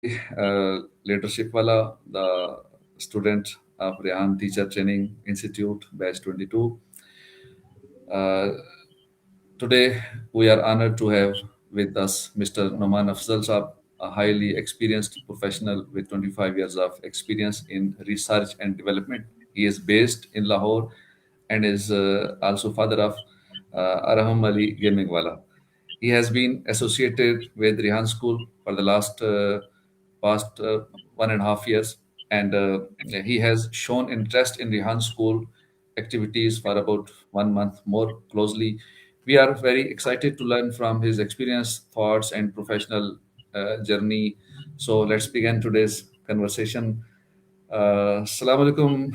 leadership wala, the student of Rehan Teacher Training Institute, batch 22. Uh, Today, we are honored to have with us Mr. Noman Afzal Saab, a highly experienced professional with 25 years of experience in research and development. He is based in Lahore and is also father of Arham Ali Gaming Wala. He has been associated with Rihan School for the past 1.5 years, and he has shown interest in Rihan School activities for about 1 month more closely. We are very excited to learn from his experience, thoughts, and professional journey. So let's begin today's conversation. Assalamu alaikum,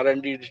R&D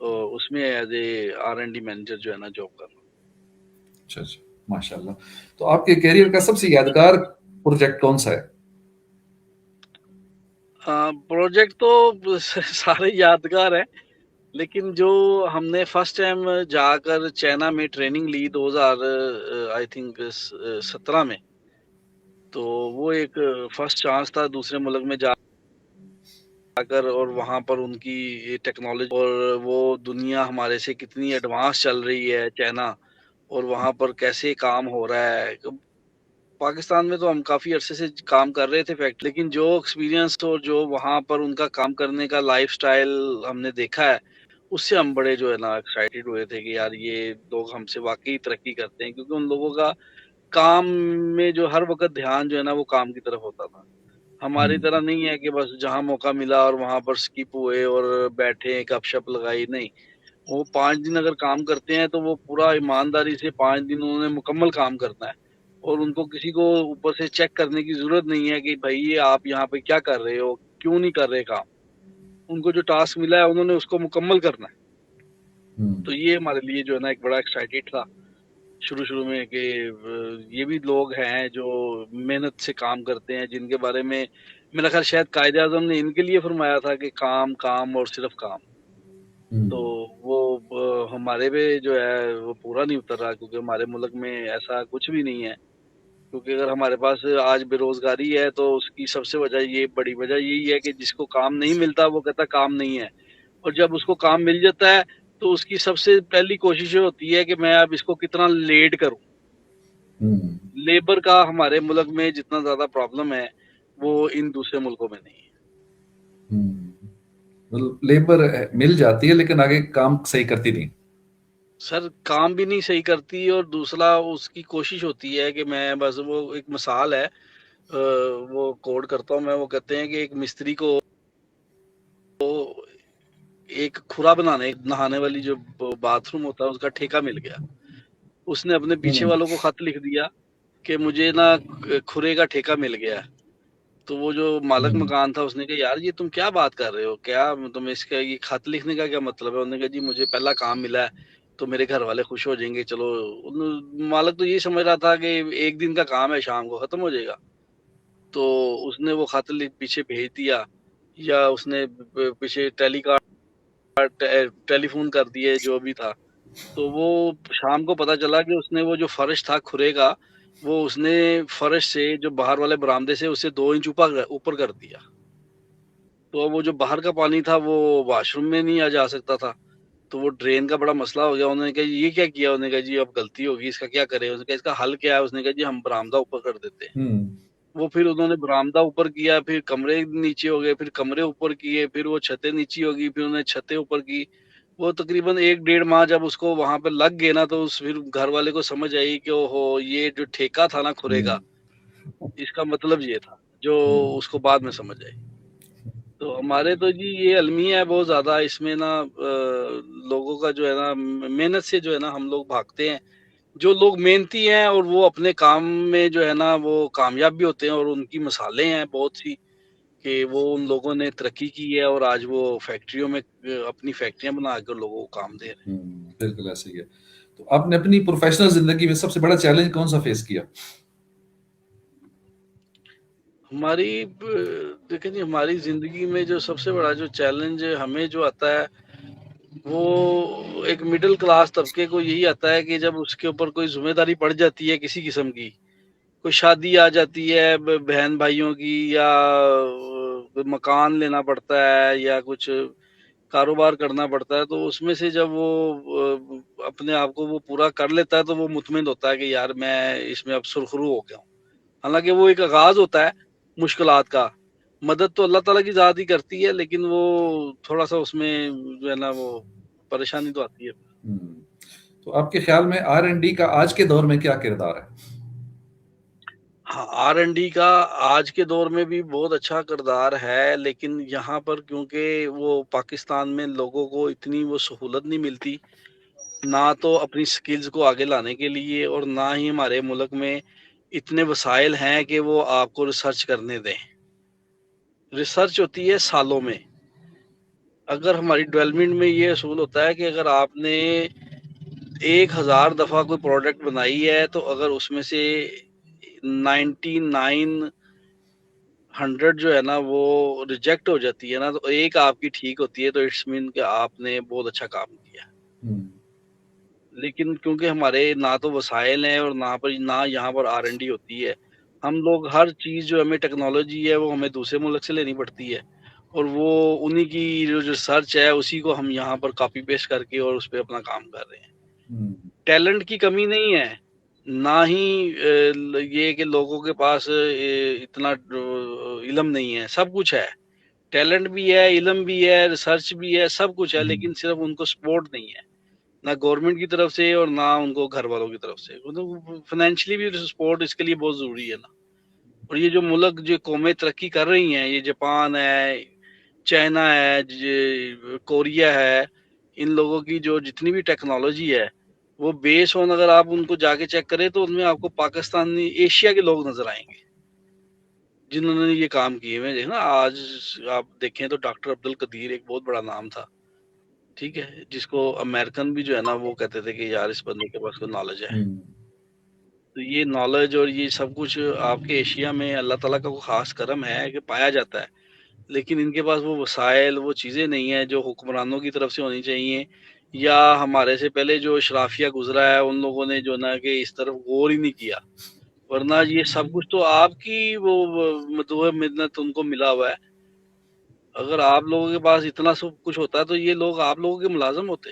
اس میں as a R&D manager جو ہے نا job کر رہا ہوں۔ اچھا اچھا، ماشاء اللہ۔ تو آپ کے کیریئر کا سب سے یادگار پروجیکٹ کون سا ہے؟ پروجیکٹ تو سارے یادگار ہیں، لیکن جو ہم نے فرسٹ ٹائم جا کر چائنا میں ٹریننگ لی 2000 آئی تھنک 17 میں، تو وہ ایک فرسٹ چانس تھا دوسرے ملک میں جا کر، اور وہاں پر ان کی ٹیکنالوجی اور وہ دنیا ہمارے سے کتنی ایڈوانس چل رہی ہے چائنا، اور وہاں پر کیسے کام ہو رہا ہے۔ پاکستان میں تو ہم کافی عرصے سے کام کر رہے تھے فیکٹری، لیکن جو ایکسپیرینس اور جو وہاں پر ان کا کام کرنے کا لائف سٹائل ہم نے دیکھا ہے، اس سے ہم بڑے جو ہے نا ایکسائٹیڈ ہوئے تھے کہ یار یہ لوگ ہم سے واقعی ترقی کرتے ہیں، کیونکہ ان لوگوں کا کام میں جو ہر وقت دھیان جو ہے نا وہ کام کی طرف ہوتا تھا۔ ہماری طرح نہیں ہے کہ بس جہاں موقع ملا اور وہاں پر سکپ ہوئے اور بیٹھے گپ شپ لگائی، نہیں، وہ 5 دن اگر کام کرتے ہیں تو وہ پورا ایمانداری سے 5 دن انہوں نے مکمل کام کرنا ہے، اور ان کو کسی کو اوپر سے چیک کرنے کی ضرورت نہیں ہے کہ بھائی یہ آپ یہاں پہ کیا کر رہے ہو، کیوں نہیں کر رہے کام۔ ان کو جو ٹاسک ملا ہے انہوں نے اس کو مکمل کرنا ہے۔ تو یہ ہمارے لیے جو ہے نا ایک بڑا ایکسائٹیڈ تھا شروع میں کہ یہ بھی لوگ ہیں جو محنت سے کام کرتے ہیں، جن کے بارے میں میرا خیال شاید قائد اعظم نے ان کے لیے فرمایا تھا کہ کام کام اور صرف کام۔ تو وہ ہمارے پہ جو ہے وہ پورا نہیں اتر رہا، کیونکہ ہمارے ملک میں ایسا کچھ بھی نہیں ہے۔ کیونکہ اگر ہمارے پاس آج بے روزگاری ہے تو اس کی سب سے بڑی وجہ یہی ہے کہ جس کو کام نہیں ملتا وہ کہتا کام نہیں ہے، اور جب اس کو کام مل جاتا ہے تو اس کی سب سے پہلی کوشش یہ ہوتی ہے کہ میں اب اس کو کتنا لیٹ کروں۔ لیبر کا ہمارے ملک میں جتنا زیادہ پرابلم ہے وہ ان دوسرے ملکوں میں نہیں ہے۔ لیبر مل جاتی ہے لیکن آگے کام صحیح کرتی نہیں۔ سر کام بھی نہیں صحیح کرتی، اور دوسرا اس کی کوشش ہوتی ہے کہ میں بس، وہ ایک مثال ہے، وہ کوڈ کرتا ہوں میں، وہ کہتے ہیں کہ ایک مستری کو ایک کھرا بنانے، نہانے والی جو باتھ روم ہوتا ہے اس کا ٹھیکہ مل گیا، اس نے اپنے پیچھے والوں کو خط لکھ دیا کہ مجھے نا کھرے کا ٹھیکہ مل گیا۔ تو وہ جو مالک مکان تھا اس نے کہا یار یہ تم کیا بات کر رہے ہو، کیا تم اس کا یہ خط لکھنے کا کیا مطلب ہے؟ انہوں نے کہا جی مجھے پہلا کام ملا ہے تو میرے گھر والے خوش ہو جائیں گے، چلو۔ مالک تو یہ سمجھ رہا تھا کہ ایک دن کا کام ہے، شام کو ختم ہو جائے گا، تو اس نے وہ خط پیچھے بھیج دیا، یا اس نے پیچھے ٹیلی فون کر دیے، جو بھی تھا۔ تو وہ شام کو پتا چلا کہ اس نے وہ جو فرش تھا کھرے کا، وہ اس نے فرش سے جو باہر والے برآمدے سے اسے 2 انچ اوپر کر دیا۔ تو وہ جو باہر کا پانی تھا وہ واش روم میں نہیں جا سکتا تھا، تو وہ ڈرین کا بڑا مسئلہ ہو گیا۔ انہوں نے کہا یہ کیا کیا؟ انہوں نے کہا جی اب غلطی ہوگی، اس کا کیا کرے؟ اس نے کہا اس کا حل کیا ہے؟ اس نے کہا جی ہم برآمدہ اوپر کر دیتے ہیں۔ وہ پھر انہوں نے برآمدہ اوپر کیا، پھر کمرے نیچے ہو گئے، پھر کمرے اوپر کیے، پھر وہ چھتیں نیچی ہوگی، پھر انہوں نے چھتیں اوپر کی۔ وہ تقریباً 1-1.5 ماہ جب اس کو وہاں پہ لگ گئے نا، تو پھر گھر والے کو سمجھ آئی کہ اوہو یہ جو ٹھیکہ تھا نا کھرے کا، اس کا مطلب یہ تھا، جو اس کو بعد میں سمجھ آئی۔ تو ہمارے تو جی یہ المیہ ہے بہت زیادہ اس میں نا، لوگوں کا جو ہے نا محنت سے جو ہے نا ہم لوگ بھاگتے ہیں۔ جو لوگ محنتی ہیں اور وہ اپنے کام میں جو ہے نا وہ کامیاب بھی ہوتے ہیں، اور ان کی مثالیں ہیں بہت سی کہ وہ ان لوگوں نے ترقی کی ہے اور آج وہ فیکٹریوں میں اپنی فیکٹریاں بنا کر لوگوں کو کام دے رہے ہیں۔ بالکل ایسے ہی ہے۔ تو آپ نے اپنی پروفیشنل زندگی میں سب سے بڑا چیلنج کون سا فیس کیا؟ ہماری دیکھیں جی، ہماری زندگی میں جو سب سے بڑا جو چیلنج ہمیں جو آتا ہے وہ ایک مڈل کلاس طبقے کو یہی آتا ہے کہ جب اس کے اوپر کوئی ذمہ داری پڑ جاتی ہے کسی قسم کی، کوئی شادی آ جاتی ہے بہن بھائیوں کی، یا مکان لینا پڑتا ہے، یا کچھ کاروبار کرنا پڑتا ہے، تو اس میں سے جب وہ اپنے آپ کو وہ پورا کر لیتا ہے تو وہ مطمئن ہوتا ہے کہ یار میں اس میں اب سرخرو ہو گیا ہوں۔ حالانکہ وہ ایک آغاز ہوتا ہے مشکلات کا، مدد تو اللہ تعالیٰ کی ذات ہی کرتی ہے، لیکن وہ تھوڑا سا اس میں جو ہے نا وہ پریشانی تو آتی ہے۔ تو آپ کے خیال میں R&D کا آج کے دور میں کیا کردار ہے؟ ہاں، R&D کا آج کے دور میں بھی بہت اچھا کردار ہے، لیکن یہاں پر کیونکہ وہ پاکستان میں لوگوں کو اتنی وہ سہولت نہیں ملتی، نہ تو اپنی سکلز کو آگے لانے کے لیے، اور نہ ہی ہمارے ملک میں اتنے وسائل ہیں کہ وہ آپ کو ریسرچ کرنے دیں۔ ریسرچ ہوتی ہے سالوں میں، اگر ہماری ڈیولپمنٹ میں یہ اصول ہوتا ہے کہ اگر آپ نے 1000 دفعہ کوئی پروڈکٹ بنائی ہے تو اگر اس میں سے 99 100 جو ہے نا وہ ریجیکٹ ہو جاتی ہے نا، تو ایک آپ کی ٹھیک ہوتی ہے، تو اٹس مین کہ آپ نے بہت اچھا کام کیا. لیکن کیونکہ ہمارے نہ تو وسائل ہیں اور نہ یہاں پر R&D ہوتی ہے، ہم لوگ ہر چیز جو ہمیں ٹیکنالوجی ہے وہ ہمیں دوسرے ملک سے لینی پڑتی ہے، اور وہ انہی کی جو ریسرچ ہے اسی کو ہم یہاں پر کاپی پیسٹ کر کے اور اس پہ اپنا کام کر رہے ہیں. ٹیلنٹ کی کمی نہیں ہے، نہ ہی یہ کہ لوگوں کے پاس اتنا علم نہیں ہے، سب کچھ ہے، ٹیلنٹ بھی ہے، علم بھی ہے، ریسرچ بھی ہے، سب کچھ ہے، لیکن صرف ان کو سپورٹ نہیں ہے، نہ گورنمنٹ کی طرف سے اور نہ ان کو گھر والوں کی طرف سے. فائنینشلی بھی سپورٹ اس کے لیے بہت ضروری ہے نا. اور یہ جو ملک جو قومیں ترقی کر رہی ہیں، یہ جاپان ہے، چائنا ہے، کوریا ہے، ان لوگوں کی جو جتنی بھی ٹیکنالوجی ہے وہ بیس آن اگر آپ ان کو جا کے چیک کریں تو ان میں آپ کو پاکستانی ایشیا کے لوگ نظر آئیں گے جنہوں نے یہ کام کیے ہوئے ہیں. نا آج آپ دیکھیں تو ڈاکٹر عبد القدیر ایک بہت بڑا نام تھا، ٹھیک ہے، جس کو امریکن بھی جو ہے نا وہ کہتے تھے کہ یار اس بندے کے پاس کوئی نالج ہے. تو یہ نالج اور یہ سب کچھ آپ کے ایشیا میں اللہ تعالیٰ کا کوئی خاص کرم ہے کہ پایا جاتا ہے، لیکن ان کے پاس وہ وسائل، وہ چیزیں نہیں ہیں جو حکمرانوں کی طرف سے ہونی چاہیے، یا ہمارے سے پہلے جو اشرافیہ گزرا ہے ان لوگوں نے جو نا کہ اس طرف غور ہی نہیں کیا. ورنہ یہ سب کچھ تو آپ کی وہ مدعو منت ان کو ملا ہوا ہے. اگر آپ لوگوں کے پاس اتنا سب کچھ ہوتا ہے تو یہ لوگ آپ لوگوں کے ملازم ہوتے.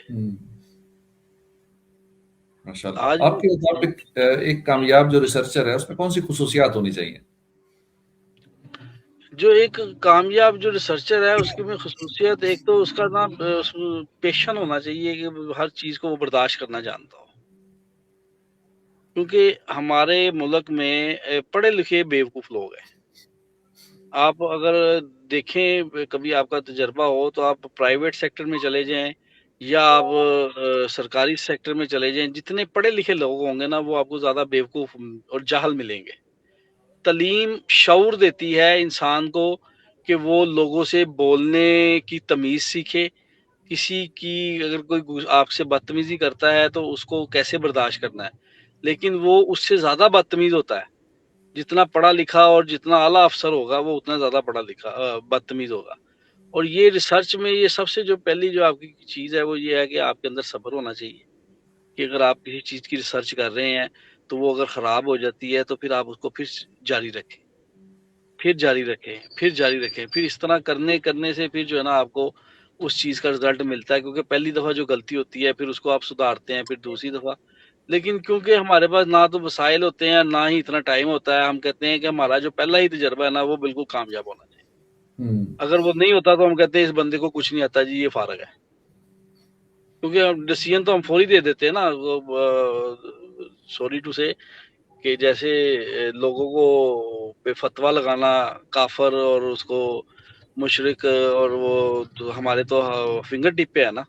ماشاء اللہ. آج آپ کے مطابق ایک کامیاب جو ریسرچر ہے اس میں کون سی خصوصیات ہونی چاہیے؟ جو ایک کامیاب جو ریسرچر ہے اس کی میں خصوصیت، ایک تو اس کا نام پیشن ہونا چاہیے کہ ہر چیز کو وہ برداشت کرنا جانتا ہو. کیونکہ ہمارے ملک میں پڑھے لکھے بیوقوف لوگ ہیں. آپ اگر دیکھیں، کبھی آپ کا تجربہ ہو تو آپ پرائیویٹ سیکٹر میں چلے جائیں یا آپ سرکاری سیکٹر میں چلے جائیں، جتنے پڑھے لکھے لوگ ہوں گے نا وہ آپ کو زیادہ بیوقوف اور جاہل ملیں گے. تعلیم شعور دیتی ہے انسان کو کہ وہ لوگوں سے بولنے کی تمیز سیکھے، کسی کی اگر کوئی آپ سے بدتمیزی کرتا ہے تو اس کو کیسے برداشت کرنا ہے. لیکن وہ اس سے زیادہ بدتمیز ہوتا ہے، جتنا پڑھا لکھا اور جتنا اعلیٰ افسر ہوگا وہ اتنا زیادہ پڑھا لکھا بدتمیز ہوگا. اور یہ ریسرچ میں یہ سب سے جو پہلی جو آپ کی چیز ہے وہ یہ ہے کہ آپ کے اندر صبر ہونا چاہیے کہ اگر آپ کسی چیز کی ریسرچ کر رہے ہیں تو وہ اگر خراب ہو جاتی ہے تو پھر آپ اس کو پھر جاری رکھیں، پھر جاری رکھیں، پھر جاری رکھیں، پھر اس طرح کرنے سے پھر جو ہے نا آپ کو اس چیز کا رزلٹ ملتا ہے. کیونکہ پہلی دفعہ جو غلطی ہوتی ہے پھر اس کو آپ سدھارتے ہیں، پھر دوسری دفعہ. لیکن کیونکہ ہمارے پاس نہ تو وسائل ہوتے ہیں نہ ہی اتنا ٹائم ہوتا ہے، ہم کہتے ہیں کہ ہمارا جو پہلا ہی تجربہ ہے نا وہ بالکل کامیاب ہونا چاہیے. اگر وہ نہیں ہوتا تو ہم کہتے ہیں اس بندے کو کچھ نہیں آتا جی، یہ فارغ ہے. کیونکہ ڈیسیژن تو ہم فوری دے دیتے ہیں نا، سوری ٹو سے، کہ جیسے لوگوں کو پہ فتویٰ لگانا کافر اور اس کو مشرک، اور وہ ہمارے تو فنگر ٹپ پہ ہے نا،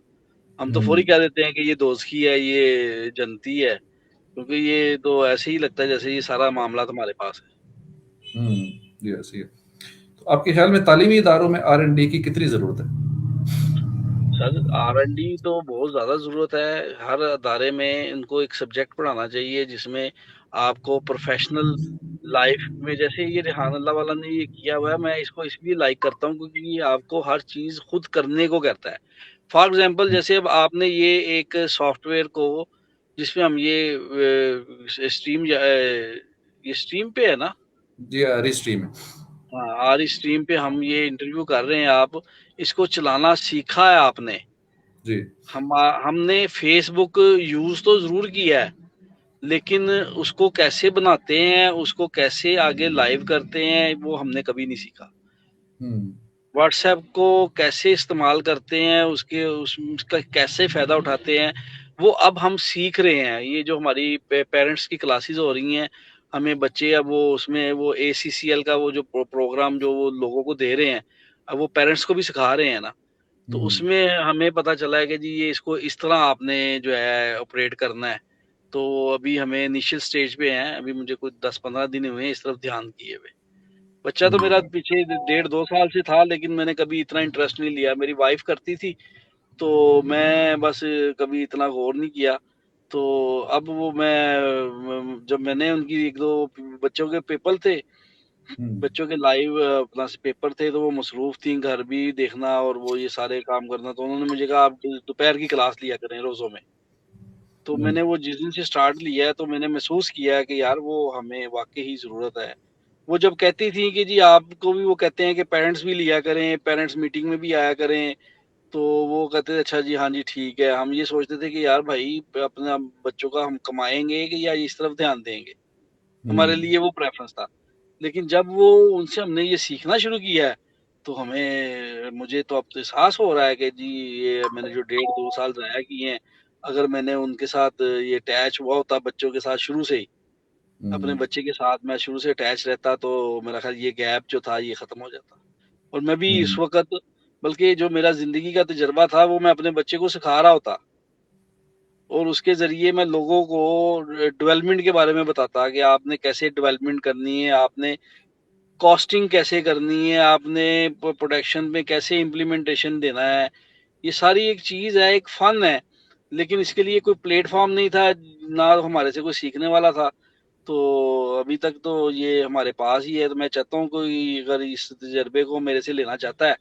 ہم تو فوری کہہ دیتے ہیں کہ یہ دوزخی ہے، یہ جنتی ہے، کیونکہ یہ تو ایسے ہی لگتا ہے جیسے یہ سارا معاملات ہمارے پاس ہے. جی ایسے ہی ہے. تو آپ کے خیال میں تعلیمی اداروں میں R&D کی کتنی ضرورت ہے؟ سر R&D تو بہت زیادہ ضرورت ہے. ہر ادارے میں ان کو ایک سبجیکٹ پڑھانا چاہیے جس میں آپ کو پروفیشنل لائف میں، جیسے یہ ریحان اللہ والا نے یہ کیا ہوا ہے، میں اس کو اس لیے لائک کرتا ہوں کیونکہ یہ آپ کو ہر چیز خود کرنے کو کہتا ہے. فار ایگزامپل جیسے اب آپ نے یہ ایک سافٹ ویئر کو جس میں ہم یہ اسٹریم پہ ہے نا، جی ریسٹریم ہے. ہاں آر اسٹریم پہ ہم یہ انٹرویو کر رہے ہیں، آپ اس کو چلانا سیکھا ہے آپ نے. جی ہم نے فیس بک یوز تو ضرور کیا ہے، لیکن اس کو کیسے بناتے ہیں، اس کو کیسے آگے لائیو کرتے ہیں، وہ ہم نے کبھی نہیں سیکھا. واٹس ایپ کو کیسے استعمال کرتے ہیں، اس کا کیسے فائدہ اٹھاتے ہیں، وہ اب ہم سیکھ رہے ہیں. یہ جو ہماری پیرنٹس کی کلاسز ہو رہی ہیں، ہمیں بچے اب وہ اس میں وہ ACCL کا وہ جو پروگرام جو وہ لوگوں کو دے رہے ہیں، اب وہ پیرنٹس کو بھی سکھا رہے ہیں نا. تو اس میں ہمیں پتا چلا ہے کہ جی یہ اس کو اس طرح آپ نے جو ہے آپریٹ کرنا ہے. تو ابھی ہمیں انیشل سٹیج پہ ہیں، ابھی مجھے کوئی 10-15 دن ہوئے ہیں اس طرف دھیان کیے ہوئے. بچہ تو میرا پیچھے 1.5-2 سال سے تھا، لیکن میں نے کبھی اتنا انٹرسٹ نہیں لیا. میری وائف کرتی تھی تو میں بس کبھی اتنا غور نہیں کیا. تو اب وہ جب میں نے ان کی 1-2 بچوں کے پیپر تھے، بچوں کے لائیو اپنا پیپر تھے، تو وہ مصروف تھیں، گھر بھی دیکھنا اور وہ یہ سارے کام کرنا. تو انہوں نے مجھے کہا آپ دوپہر کی کلاس لیا کریں روزوں میں. تو میں نے وہ جس دن سے سٹارٹ لیا ہے تو میں نے محسوس کیا کہ یار وہ ہمیں واقعی ضرورت ہے. وہ جب کہتی تھی کہ جی آپ کو بھی وہ کہتے ہیں کہ پیرنٹس بھی لیا کریں، پیرنٹس میٹنگ میں بھی آیا کریں، تو وہ کہتے تھے اچھا جی ہاں جی ٹھیک ہے. ہم یہ سوچتے تھے کہ یار بھائی اپنا بچوں کا ہم کمائیں گے کہ یا اس طرف دھیان دیں گے، ہمارے لیے وہ پریفرنس تھا. لیکن جب وہ ان سے ہم نے یہ سیکھنا شروع کیا ہے تو مجھے تو اب تو احساس ہو رہا ہے کہ جی یہ میں نے جو 1.5-2 سال ضائع کیے ہیں، اگر میں نے ان کے ساتھ یہ اٹیچ ہوا ہوتا بچوں کے ساتھ شروع سے ہی، اپنے بچے کے ساتھ میں شروع سے اٹیچ رہتا، تو میرا خیال یہ گیپ جو تھا یہ ختم ہو جاتا. اور میں بھی اس وقت، بلکہ جو میرا زندگی کا تجربہ تھا وہ میں اپنے بچے کو سکھا رہا ہوتا، اور اس کے ذریعے میں لوگوں کو ڈیولپمنٹ کے بارے میں بتاتا کہ آپ نے کیسے ڈیولپمنٹ کرنی ہے، آپ نے کاسٹنگ کیسے کرنی ہے، آپ نے پروڈکشن میں کیسے امپلیمنٹیشن دینا ہے. یہ ساری ایک چیز ہے، ایک فن ہے، لیکن اس کے لیے کوئی پلیٹ فارم نہیں تھا، نہ ہمارے سے کوئی سیکھنے والا تھا. تو ابھی تک تو یہ ہمارے پاس ہی ہے. تو میں چاہتا ہوں کوئی اگر اس تجربے کو میرے سے لینا چاہتا ہے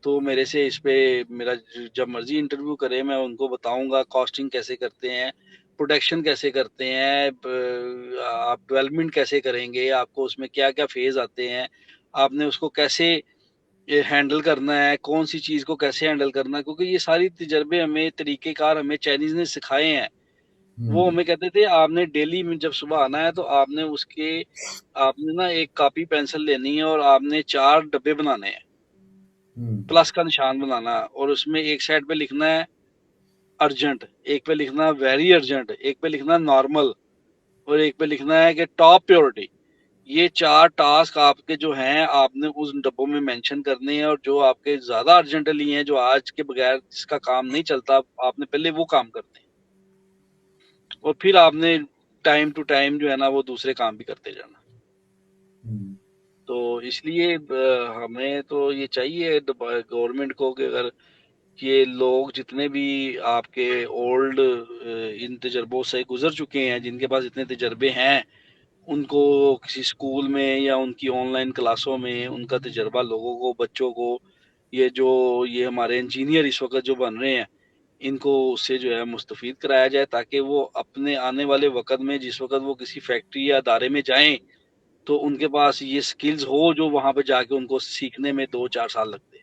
تو میرے سے اس پہ میرا جب مرضی انٹرویو کرے، میں ان کو بتاؤں گا کاسٹنگ کیسے کرتے ہیں، پروڈکشن کیسے کرتے ہیں، آپ ڈیولپمنٹ کیسے کریں گے، آپ کو اس میں کیا کیا فیز آتے ہیں، آپ نے اس کو کیسے ہینڈل کرنا ہے، کون سی چیز کو کیسے ہینڈل کرنا ہے. کیونکہ یہ ساری تجربے ہمیں طریقہ کار ہمیں چائنیز نے سکھائے ہیں. وہ ہمیں کہتے تھے آپ نے ڈیلی میں جب صبح آنا ہے تو آپ نے آپ نے نا ایک کاپی پینسل لینی ہے اور آپ نے 4 ڈبے بنانے ہیں، پلس کا نشان بنانا، اور اس میں ایک سائڈ پہ لکھنا ہے ارجنٹ، ایک پہ لکھنا ویری ارجنٹ، ایک پہ لکھنا نارمل، اور ایک پہ لکھنا ہے کہ ٹاپ پیورٹی. یہ 4 ٹاسک آپ کے جو ہیں آپ نے اس ڈبوں میں مینشن کرنے ہیں، اور جو آپ کے زیادہ ارجنٹلی ہیں، جو آج کے بغیر جس کا کام نہیں چلتا، آپ نے پہلے وہ کام کرنے ہیں، اور پھر آپ نے ٹائم ٹو ٹائم جو ہے نا وہ دوسرے کام بھی کرتے جانا. تو اس لیے ہمیں تو یہ چاہیے گورنمنٹ کو کہ اگر یہ لوگ جتنے بھی آپ کے اولڈ ان تجربوں سے گزر چکے ہیں، جن کے پاس اتنے تجربے ہیں، ان کو کسی اسکول میں یا ان کی آن لائن کلاسوں میں ان کا تجربہ لوگوں کو، بچوں کو، یہ ہمارے انجینئر اس وقت جو بن رہے ہیں، ان کو اس سے جو ہے مستفید کرایا جائے، تاکہ وہ اپنے آنے والے وقت میں جس وقت وہ کسی فیکٹری یا ادارے میں جائیں تو ان کے پاس یہ سکلز ہو جو وہاں پہ جا کے ان کو سیکھنے میں 2-4 سال لگتے.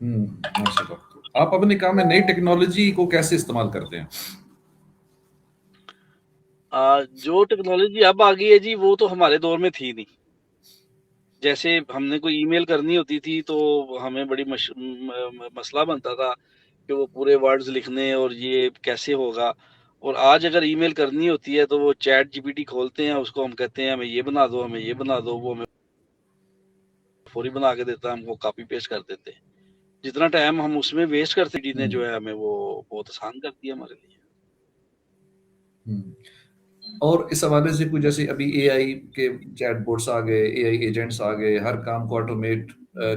ماشاء اللہ. آپ اپنے کام میں نئی ٹیکنالوجی کو کیسے استعمال کرتے ہیں؟ جو ٹیکنالوجی اب آ گئی ہے جی وہ تو ہمارے دور میں تھی نہیں. جیسے ہم نے کوئی ای میل کرنی ہوتی تھی تو ہمیں بڑی مسئلہ بنتا تھا کہ وہ پورے ورڈز لکھنے اور یہ کیسے ہوگا. اور آج اگر ای میل کرنی ہوتی ہے تو وہ چیٹ جی پی ٹی کھولتے ہیں، اس کو ہم کہتے ہیں ہمیں یہ بنا دو، ہمیں یہ بنا دو، وہ ہمیں فوری بنا کے دیتا ہے، ہم کو کاپی پیسٹ کر دیتے. جتنا ٹائم ہم اس میں ویسٹ کرتے چیزیں جو ہے ہمیں وہ بہت آسان کرتی ہے ہمارے لیے. اور اس حوالے سے کچھ جیسے ابھی اے آئی کے چیٹ بوٹس آ گئے، اے آئی ایجنٹس آ گئے، ہر کام کو آٹومیٹ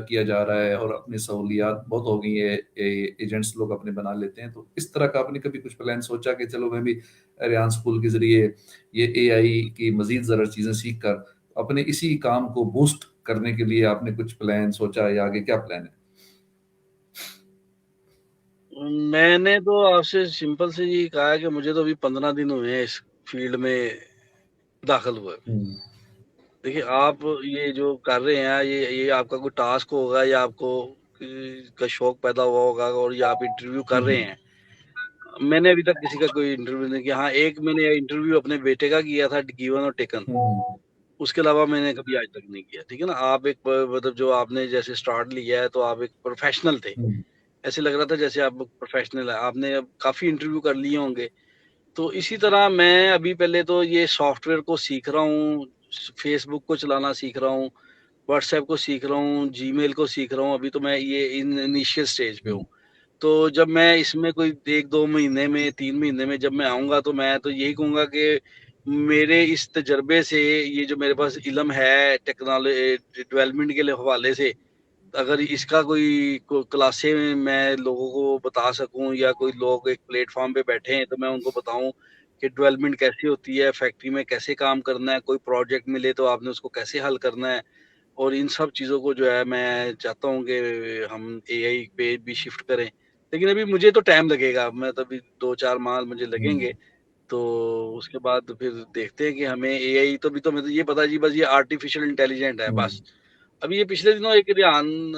کیا جا رہا ہے، اور اپنی سہولیات بہت ہو گئی ہیں، ایجنٹس لوگ اپنے بنا لیتے ہیں. تو اس طرح کا آپ نے کبھی کچھ پلان سوچا کہ چلو میں بھی ریان اسکول کے ذریعے یہ اے آئی کی مزید ذرا چیزیں سیکھ کر اپنے اسی کام کو بوسٹ کرنے کے لیے آپ نے کچھ پلان سوچا، یا آگے کیا پلان ہے؟ میں نے تو آپ سے سمپل سے یہ کہا کہ مجھے تو ابھی 15 دن ہوئے ہیں اس فیلڈ میں داخل ہوئے. دیکھیے آپ یہ جو کر رہے ہیں یہ آپ کا کوئی ٹاسک ہوگا یا آپ کو کا شوق پیدا ہوا ہوگا اور یہ آپ انٹرویو کر رہے ہیں. میں نے ابھی تک کسی کا کوئی انٹرویو نہیں کیا. ہاں ایک میں نے انٹرویو اپنے بیٹے کا کیا تھا، گیون اور ٹیکن. اس کے علاوہ میں نے کبھی آج تک نہیں کیا. ٹھیک ہے نا، آپ ایک مطلب جو آپ نے جیسے سٹارٹ لیا ہے تو آپ ایک پروفیشنل تھے، ایسے لگ رہا تھا جیسے آپ پروفیشنل ہے، آپ نے اب کافی انٹرویو کر لیے ہوں گے. تو اسی طرح میں ابھی پہلے تو یہ سافٹ ویئر کو سیکھ رہا ہوں، فیس بک کو چلانا سیکھ رہا ہوں، واٹس ایپ کو سیکھ رہا ہوں، جی میل کو سیکھ رہا ہوں. ابھی تو میں یہ انیشیل سٹیج پہ ہوں. تو جب میں اس میں کوئی 1-2 مہینے میں 3 مہینے میں جب میں آؤں گا تو میں تو یہی کہوں گا کہ میرے اس تجربے سے یہ جو میرے پاس علم ہے ٹیکنالوجی ڈیولپمنٹ کے حوالے سے، اگر اس کا کوئی کلاسیں میں لوگوں کو بتا سکوں یا کوئی لوگ ایک پلیٹ فارم پہ بیٹھے ہیں تو میں ان کو بتاؤں کہ ڈیولپمنٹ کیسی ہوتی ہے، فیکٹری میں کیسے کام کرنا ہے، کوئی پروجیکٹ ملے تو آپ نے اس کو کیسے حل کرنا ہے، اور ان سب چیزوں کو جو ہے میں چاہتا ہوں کہ ہم اے آئی پہ بھی شفٹ کریں، لیکن ابھی مجھے تو ٹائم لگے گا، میں تو ابھی 2-4 ماہ مجھے لگیں ہوں، گے، تو اس کے بعد پھر دیکھتے ہیں کہ ہمیں اے آئی تو بھی تو مجھے یہ پتا جی بس یہ آرٹیفیشل انٹیلیجنٹ ہے ہوں، بس۔ ابھی یہ پچھلے دنوں ایک ریحان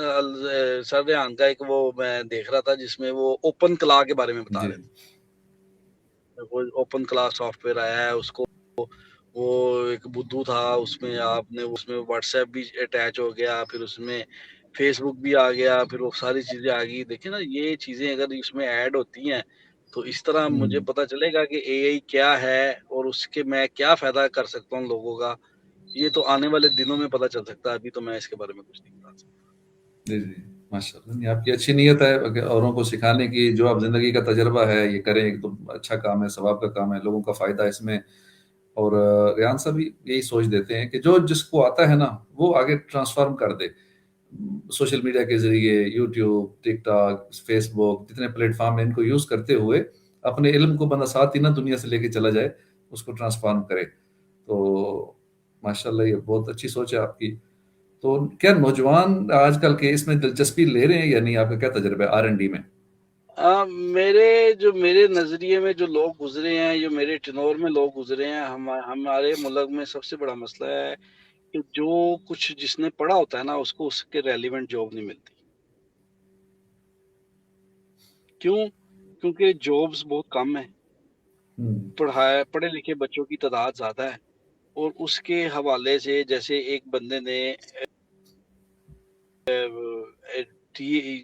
سر ریحان کا ایک وہ میں دیکھ رہا تھا جس میں وہ اوپن کلا کے بارے میں بتا جی، رہے تھے، وہ اوپن کلا سافٹ ویئر آیا ہے، اس کو وہ ایک بدھو تھا، اس میں آپ نے اس میں واٹس ایپ بھی اٹیچ ہو گیا، پھر اس میں فیس بک بھی آ گیا، پھر وہ ساری چیزیں آ گئی، دیکھیں نا یہ چیزیں اگر اس میں ایڈ ہوتی ہیں تو اس طرح مجھے ہوں، پتا چلے گا کہ اے آئی کیا ہے اور اس کے میں کیا فائدہ کر سکتا ہوں لوگوں کا، یہ تو آنے والے دنوں میں پتا چل سکتا ہے، ابھی تو میں اس کے بارے میں کچھ نہیں بتا سکتا۔ جی، جی، ماشاء اللہ، نہیں آپ کی اچھی نیت ہے کہ اوروں کو سکھانے کی، جو آپ زندگی کا تجربہ ہے یہ کریں، ایک تو اچھا کام ہے، ثواب کا کام ہے، لوگوں کا فائدہ ہے اس میں۔ اور ریحان صاحب بھی یہی سوچ دیتے ہیں کہ جو جس کو آتا ہے نا وہ آگے ٹرانسفارم کر دے، سوشل میڈیا کے ذریعے، یوٹیوب، ٹک ٹاک، فیس بک، جتنے پلیٹ فارم ہیں ان کو یوز کرتے ہوئے اپنے علم کو بندہ ساتھ ہی نہ دنیا سے لے کے چلا جائے، اس کو ٹرانسفارم کرے۔ تو ماشاء اللہ یہ بہت اچھی سوچ ہے آپ کی۔ تو کیا نوجوان آج کل کے اس میں دلچسپی لے رہے ہیں یا نہیں؟ آپ کا کیا تجربہ ہے R&D میں؟ میرے نظریے میں جو لوگ گزرے ہیں، جو میرے ٹنور میں لوگ گزرے ہیں، ہمارے ملک میں سب سے بڑا مسئلہ ہے کہ جو کچھ جس نے پڑھا ہوتا ہے نا اس کو اس کے ریلیونٹ جاب نہیں ملتی۔ کیوں؟ کیونکہ جابز بہت کم ہیں، ہوں، پڑھے لکھے بچوں کی تعداد زیادہ ہے، اور اس کے حوالے سے جیسے ایک بندے نے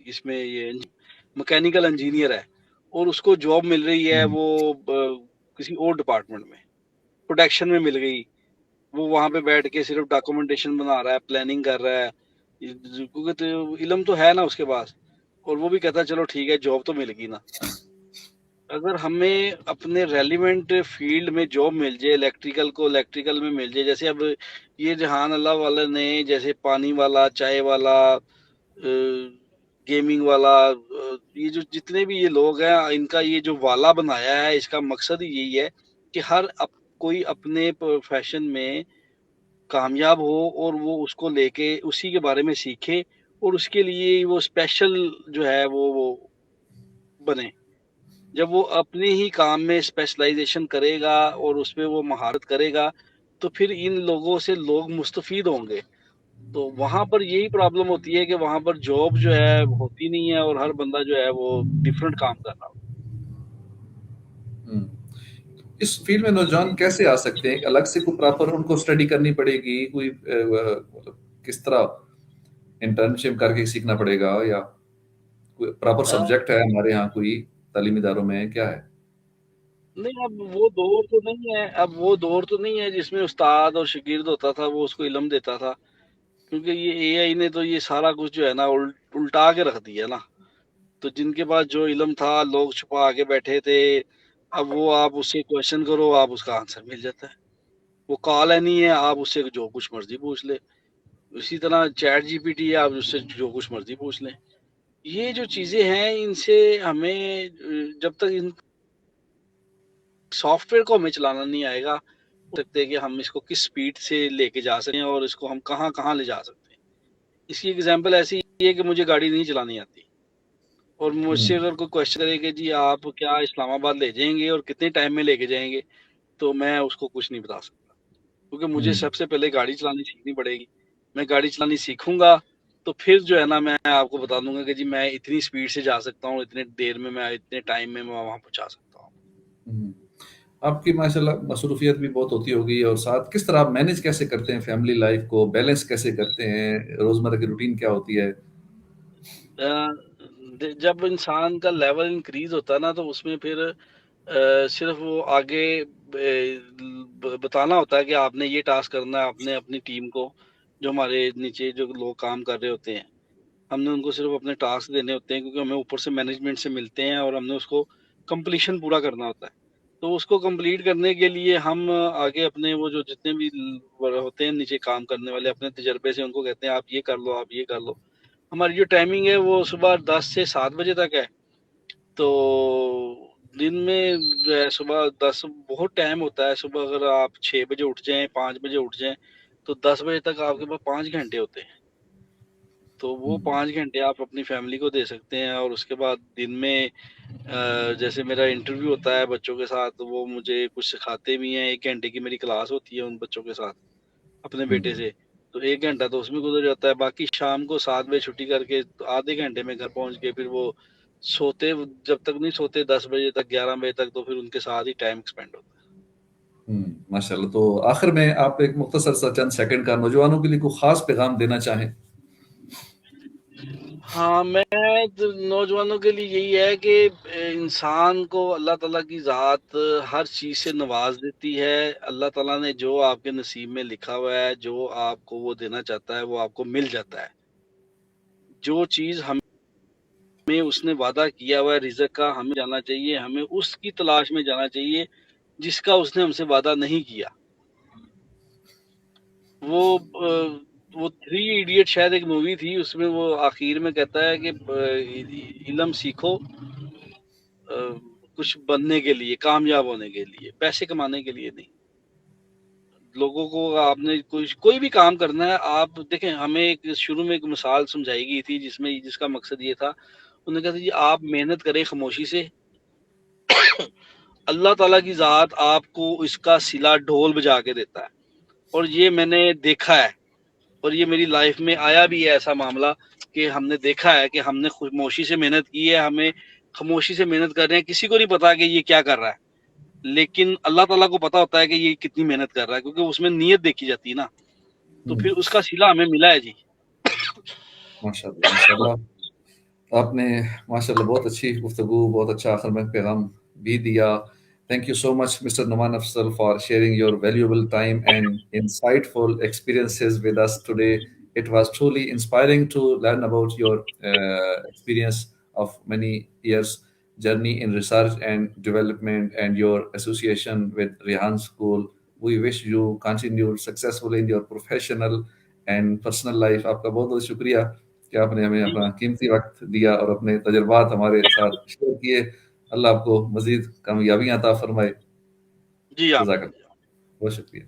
اس میں یہ مکینیکل انجینئر ہے اور اس کو جاب مل رہی ہے ہوں، وہ کسی اور ڈپارٹمنٹ میں، پروڈکشن میں مل گئی، وہ وہاں پہ بیٹھ کے صرف ڈاکومنٹیشن بنا رہا ہے، پلاننگ کر رہا ہے، کیونکہ علم تو ہے نا اس کے پاس، اور وہ بھی کہتا ہے چلو ٹھیک ہے جاب تو مل گئی نا۔ اگر ہمیں اپنے ریلیونٹ فیلڈ میں جاب مل جائے، الیکٹریکل میں مل جائے، جیسے اب یہ جہان اللہ والا نے جیسے پانی والا، چائے والا، گیمنگ والا، یہ جو جتنے بھی یہ لوگ ہیں ان کا یہ جو والا بنایا ہے، اس کا مقصد ہی یہی ہے کہ ہر کوئی اپنے پروفیشن میں کامیاب ہو اور وہ اس کو لے کے اسی کے بارے میں سیکھے اور اس کے لیے وہ اسپیشل جو ہے وہ بنے۔ جب وہ اپنے ہی کام میں اسپیشلائزیشن کرے گا اور اس میں وہ مہارت کرے گا تو پھر ان لوگوں سے لوگ مستفید ہوں گے۔ تو وہاں پر یہی پرابلم ہوتی ہے کہ وہاں پر جاب جو ہے ہوتی نہیں ہے اور ہر بندہ جو ہے وہ ڈفرینٹ کام کر رہا ہوں۔ اس فیلڈ میں نوجوان کیسے آ سکتے ہیں؟ الگ سے کوئی پراپر ان کو اسٹڈی کرنی پڑے گی؟ کوئی مطلب کس طرح انٹرنشپ کر کے سیکھنا پڑے گا، یا کوئی پراپر ہو۔ سبجیکٹ ہے ہمارے یہاں کوئی تعلیمی اداروں میں کیا ہے؟ نہیں اب وہ دور تو نہیں ہے، اب وہ دور تو نہیں ہے جس میں استاد اور شاگرد ہوتا تھا وہ اس کو علم دیتا تھا، کیونکہ یہ اے آئی نے تو یہ سارا کچھ جو ہے نا الٹا کے رکھ دیا نا۔ تو جن کے پاس جو علم تھا لوگ چھپا کے بیٹھے تھے، اب وہ آپ اس سے کوشچن کرو آپ اس کا آنسر مل جاتا ہے، وہ کال ہے نہیں ہے آپ اس سے جو کچھ مرضی پوچھ لے، اسی طرح چیٹ جی پی ٹی ہے آپ اس سے جو کچھ مرضی پوچھ لیں۔ یہ جو چیزیں ہیں ان سے ہمیں جب تک ان سافٹ ویئر کو ہمیں چلانا نہیں آئے گا ہو سکتے ہے کہ ہم اس کو کس سپیڈ سے لے کے جا سکیں اور اس کو ہم کہاں کہاں لے جا سکتے ہیں۔ اس کی ایگزامپل ایسی ہے کہ مجھے گاڑی نہیں چلانی آتی اور مجھ ہوں، سے اگر کوئی کوشچن کرے کہ جی آپ کیا اسلام آباد لے جائیں گے اور کتنے ٹائم میں لے کے جائیں گے، تو میں اس کو کچھ نہیں بتا سکتا، کیونکہ مجھے ہوں، سب سے پہلے گاڑی چلانی سیکھنی پڑے گی۔ میں گاڑی چلانی سیکھوں گا تو پھر جو ہے نا میں آپ کو بتا دوں گا کہ جی میں اتنی سپیڈ سے جا سکتا ہوں، اتنے دیر میں اتنے ٹائم میں وہاں پہنچا سکتا ہوں۔ ہوں۔ آپ کی ماشاء اللہ مصروفیت بھی بہت ہوتی ہوگی، اور ساتھ کس طرح آپ مینج کیسے کرتے ہیں فیملی لائف کو، بیلنس کیسے کرتے ہیں، روزمرہ کی روٹین کیا ہوتی ہے؟ جب انسان کا لیول انکریز ہوتا ہے نا تو اس میں پھر صرف وہ آگے بتانا ہوتا ہے کہ آپ نے یہ ٹاسک کرنا ہے، آپ نے اپنی ٹیم کو، جو ہمارے نیچے جو لوگ کام کر رہے ہوتے ہیں ہم نے ان کو صرف اپنے ٹاسک دینے ہوتے ہیں، کیونکہ ہمیں اوپر سے مینجمنٹ سے ملتے ہیں اور ہم نے اس کو کمپلیشن پورا کرنا ہوتا ہے۔ تو اس کو کمپلیٹ کرنے کے لیے ہم آگے اپنے وہ جو جتنے بھی ہوتے ہیں نیچے کام کرنے والے اپنے تجربے سے ان کو کہتے ہیں آپ یہ کر لو، آپ یہ کر لو. ہماری جو ٹائمنگ ہے وہ صبح 10 سے 7 بجے تک ہے. تو دن میں جو ہے صبح 10 بہت ٹائم ہوتا ہے. صبح اگر آپ 6 بجے اٹھ جائیں، 5 بجے اٹھ جائیں تو 10 بجے تک آپ کے پاس 5 گھنٹے ہوتے ہیں. تو وہ 5 گھنٹے آپ اپنی فیملی کو دے سکتے ہیں. اور اس کے بعد دن میں جیسے میرا انٹرویو ہوتا ہے بچوں کے ساتھ، وہ مجھے کچھ سکھاتے بھی ہیں. 1 گھنٹے کی میری کلاس ہوتی ہے ان بچوں کے ساتھ اپنے بیٹے سے، تو 1 گھنٹہ تو اس میں گزر جاتا ہے. باقی شام کو 7 بجے چھٹی کر کے آدھے گھنٹے میں گھر پہنچ کے پھر وہ سوتے جب تک نہیں سوتے 10 بجے تک 11 بجے تک، تو پھر ان کے ساتھ ہی ٹائم ایکسپینڈ ہوتا ہے. ماشاء اللہ. تو آخر میں آپ ایک مختصر سا چند سیکنڈ کا نوجوانوں کے لیے کوئی خاص پیغام دینا چاہیں؟ ہاں، میں نوجوانوں کے لیے یہی ہے کہ انسان کو اللہ تعالیٰ کی ذات ہر چیز سے نواز دیتی ہے. اللہ تعالیٰ نے جو آپ کے نصیب میں لکھا ہوا ہے، جو آپ کو وہ دینا چاہتا ہے وہ آپ کو مل جاتا ہے. جو چیز ہمیں اس نے وعدہ کیا ہوا ہے رزق کا، ہمیں جانا چاہیے، ہمیں اس کی تلاش میں جانا چاہیے جس کا اس نے ہم سے وعدہ نہیں کیا. وہ 3 ایڈیٹ شاید ایک مووی تھی، اس میں وہ آخر میں کہتا ہے کہ علم سیکھو کچھ بننے کے لیے، کامیاب ہونے کے لیے، پیسے کمانے کے لیے نہیں. لوگوں کو آپ نے کوئی بھی کام کرنا ہے. آپ دیکھیں، ہمیں شروع میں ایک مثال سمجھائی گئی تھی جس کا مقصد یہ تھا. انہوں نے کہا تھا جی آپ محنت کریں خاموشی سے، اللہ تعالیٰ کی ذات آپ کو اس کا صلہ ڈھول بجا کے دیتا ہے. اور یہ میں نے دیکھا ہے، اور یہ میری لائف میں آیا بھی ہے ایسا معاملہ کہ ہم نے دیکھا ہے کہ ہم نے خاموشی سے محنت کی ہے. ہمیں خاموشی سے محنت کر رہے ہیں، کسی کو نہیں پتا کہ یہ کیا کر رہا ہے، لیکن اللہ تعالیٰ کو پتا ہوتا ہے کہ یہ کتنی محنت کر رہا ہے، کیونکہ اس میں نیت دیکھی جاتی ہے نا. تو پھر اس کا صلہ ہمیں ملا ہے جی. ماشاء اللہ ماشاء اللہ. آپ نے ماشاء اللہ بہت اچھی گفتگو، بہت اچھا آخر میں پیغام بھی دیا. Thank you so much, Mr. Noman Afzal, for sharing your valuable time and insightful experiences with us today. It was truly inspiring to learn about your experience of many years journey in research and development and your association with Rehan School. We wish you continued successful in your professional and personal life. آپ کا بہت بہت شکریہ کہ آپ نے ہمیں اپنا قیمتی وقت دیا اور اپنے تجربات ہمارے ساتھ شیئر کیے. اللہ آپ کو مزید کامیابیاں عطا فرمائے. جی جزاک آمین. اللہ. بہت شکریہ.